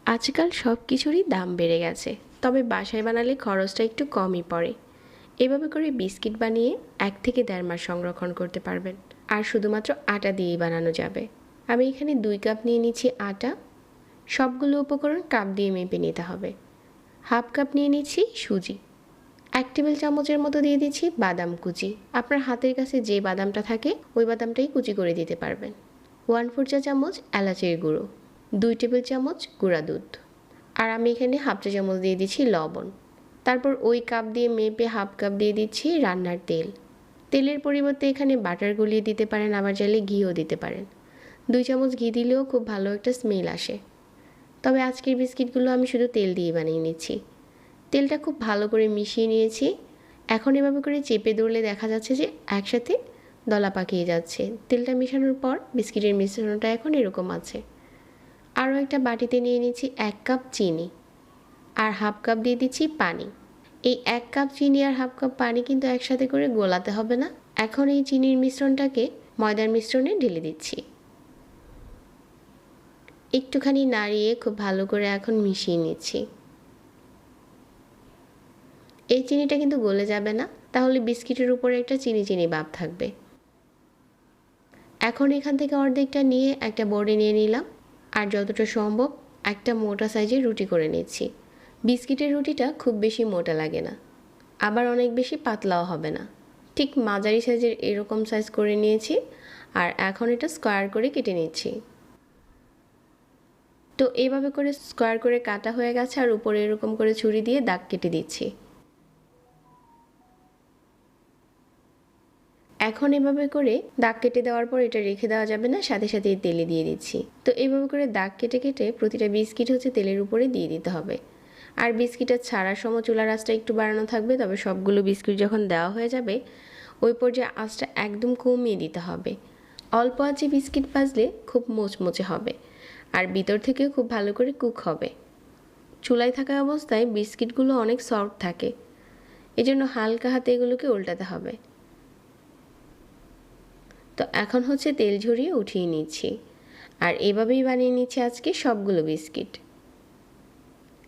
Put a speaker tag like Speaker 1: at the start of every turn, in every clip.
Speaker 1: আজকাল সব কিছুরই দাম বেড়ে গেছে, তবে বাসায় বানালে খরচটা একটু কমই পড়ে। এভাবে করে বিস্কিট বানিয়ে 1 থেকে 1.5 মাস সংরক্ষণ করতে পারবেন। আর শুধুমাত্র আটা দিয়েই বানানো যাবে। আমি এখানে 2 কাপ নিয়ে নিচ্ছি আটা। সবগুলো উপকরণ কাপ দিয়ে মেপে নিতে হবে। হাফ কাপ নিয়ে নিচ্ছি সুজি। 1 টেবিল চামচের মতো দিয়ে দিচ্ছি বাদাম কুচি। আপনার হাতের কাছে যে বাদামটা থাকে ওই বাদামটাই কুচি করে দিতে পারবেন। 1/4 চা চামচ এলাচের গুঁড়ো, 2 টেবিল চামচ গুঁড়া দুধ, আর আমি এখানে হাফ চা চামচ দিয়ে দিচ্ছি লবণ। তারপর ওই কাপ দিয়ে মেপে হাফ কাপ দিয়ে দিচ্ছি রান্নার তেল। তেলের পরিবর্তে এখানে বাটার গলিয়ে দিতে পারেন, আবার চাইলে ঘিও দিতে পারেন। 2 চামচ ঘি দিলেও খুব ভালো একটা স্মেল আসে। তবে আজকের বিস্কিটগুলো আমি শুধু তেল দিয়ে বানিয়ে নিচ্ছি। তেলটা খুব ভালো করে মিশিয়ে নিয়েছি। এখন এভাবে করে চেপে ধরলে দেখা যাচ্ছে যে একসাথে দলা পাকিয়ে যাচ্ছে। তেলটা মেশানোর পর বিস্কিটের মিশ্রণটা এখন এরকম আছে। আরও একটা বাটিতে নিয়ে নিচ্ছি 1 কাপ চিনি আর হাফ কাপ দিয়ে দিচ্ছি পানি। এই 1 কাপ চিনি আর হাফ কাপ পানি কিন্তু একসাথে করে গোলাতে হবে না। এখন এই চিনির মিশ্রণটাকে ময়দার মিশ্রণে ঢেলে দিচ্ছি। একটুখানি নাড়িয়ে খুব ভালো করে এখন মিশিয়ে নিচ্ছি। এই চিনিটা কিন্তু গলে যাবে না, তাহলে বিস্কিটের উপরে একটা চিনি চিনি ভাব থাকবে। এখন এখান থেকে অর্ধেকটা নিয়ে একটা বোর্ডে নিয়ে নিলাম, আর যতটা সম্ভব একটা মোটা সাইজের রুটি করে নিচ্ছি। বিস্কিটের রুটিটা খুব বেশি মোটা লাগে না, আবার অনেক বেশি পাতলাও হবে না। ঠিক মাঝারি সাইজের এরকম সাইজ করে নিয়েছি, আর এখন এটা স্কোয়ার করে কেটে নিচ্ছি। তো এইভাবে করে স্কোয়ার করে কাটা হয়ে গেছে, আর উপরে এরকম করে ছুরি দিয়ে দাগ কেটে দিচ্ছি। এখন এভাবে করে দাগ কেটে দেওয়ার পর এটা রেখে দেওয়া যাবে না, সাথে সাথে তেলে দিয়ে দিচ্ছি। তো এইভাবে করে দাগ কেটে কেটে প্রতিটা বিস্কিট তেলের উপরে দিয়ে দিতে হবে। আর বিস্কিটটা ছাড়ার সময় চুলার আঁচটা একটু বাড়ানো থাকবে, তবে সবগুলো বিস্কিট যখন দেওয়া হয়ে যাবে ওই পর্যায়ে আঁচটা একদম কমিয়ে দিতে হবে। অল্প আঁচে বিস্কিট ভাজলে খুব মোচমোচে হবে, আর ভিতর থেকেও খুব ভালো করে কুক হবে। চুলায় থাকা অবস্থায় বিস্কিটগুলো অনেক সফট থাকে, এজন্য হালকা হাতে এগুলোকে উল্টাতে হবে। তো এখন তেল ঝরিয়ে উঠিয়ে নিচ্ছি, আর এভাবেই বানিয়ে নিচ্ছি আজকে সবগুলো বিস্কিট।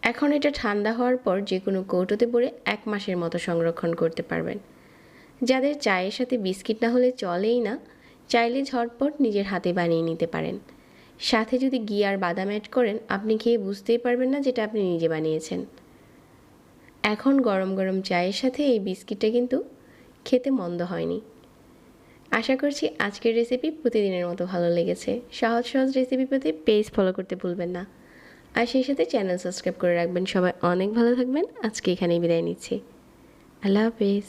Speaker 1: এখন এটা ঠান্ডা হওয়ার পর যে কোনো কৌটোতে ভরে 1 মাসের মতো সংরক্ষণ করতে পারবেন। যাদের চায়ের সাথে বিস্কিট না হলে চলেই না, চাইলে ঝটপট নিজের হাতে বানিয়ে নিতে পারেন। সাথে যদি ঘি আর বাদাম অ্যাড করেন, আপনি খেয়ে বুঝতেই পারবেন না যেটা আপনি নিজে বানিয়েছেন। এখন গরম গরম চায়ের সাথে এই বিস্কিটটা কিন্তু খেতে মন্দ হয়নি। আশা করছি আজকের রেসিপি প্রতিদিনের মতো ভালো লেগেছে। সহজ সহজ রেসিপি পেতে পেজ ফলো করতে ভুলবেন না, আর সেই সাথে চ্যানেল সাবস্ক্রাইব করে রাখবেন। সবাই অনেক ভালো থাকবেন। আজকে এখানেই বিদায় নিচ্ছি। আল্লাহ হাফেজ।